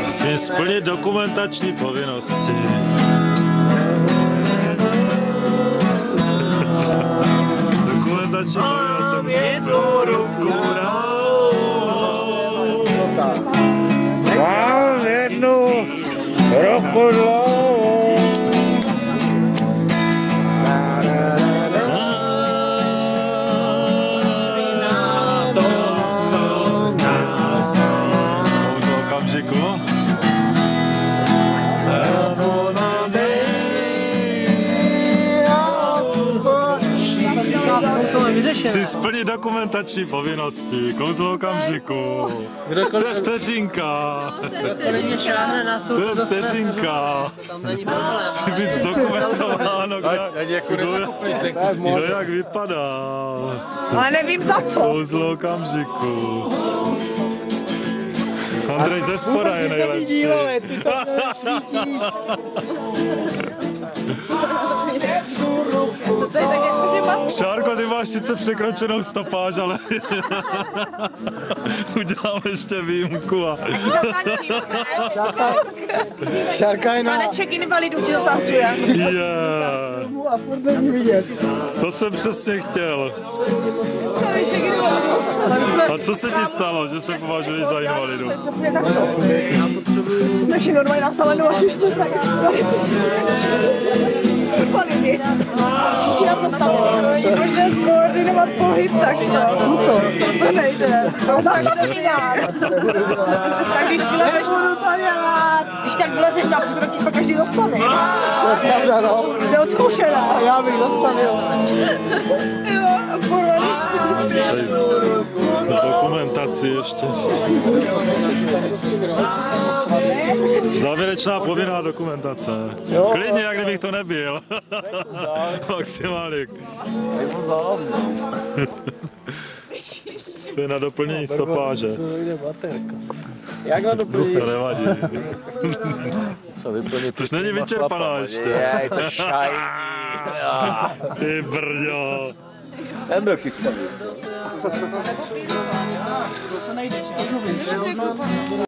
Musím splnit dokumentační povinnosti. Dokumentační povinnosti musím ruku Mám jednu ruku dlouhou. Chci splnit dokumentační povinnosti, kouzlo okamžiku. To je vteřinka. To je vteřinka. Chci být zdokumentováno, kdo jak vypadá. Ale nevím za co. Kouzlo okamžiku. Ondrej ze Spoda je nejlepší. Šárko, ty máš sice překročenou stopáž, ale udělám ještě výjimku. Šárka je na... Taneček invalidů ti zatancuje. To jsem přesně chtěl. A co se ti stalo, že se považuješ za invalidu? Naši normálně na salenu a šišli tak. Invalidy. Všichni nám zastavili. Možná zkoordinovat pohyb, tak to nejde. Tak to nedám. Tak když vylezeš, když tak vylezeš na břicho, tak ti pak každý dostane. To je odzkoušená. Já bych dostavil. Jo, Z dokumentaci ještě. Závěrečná povinná dokumentace. Klidně, jak kdybych to nebyl. Maximálně. To je na doplnění stopáže. Jak na doplnění? To nevadí. Což není vyčerpaná ještě. Je to šajný. Ty brďo. Ten byl kyselý. To nejde, že?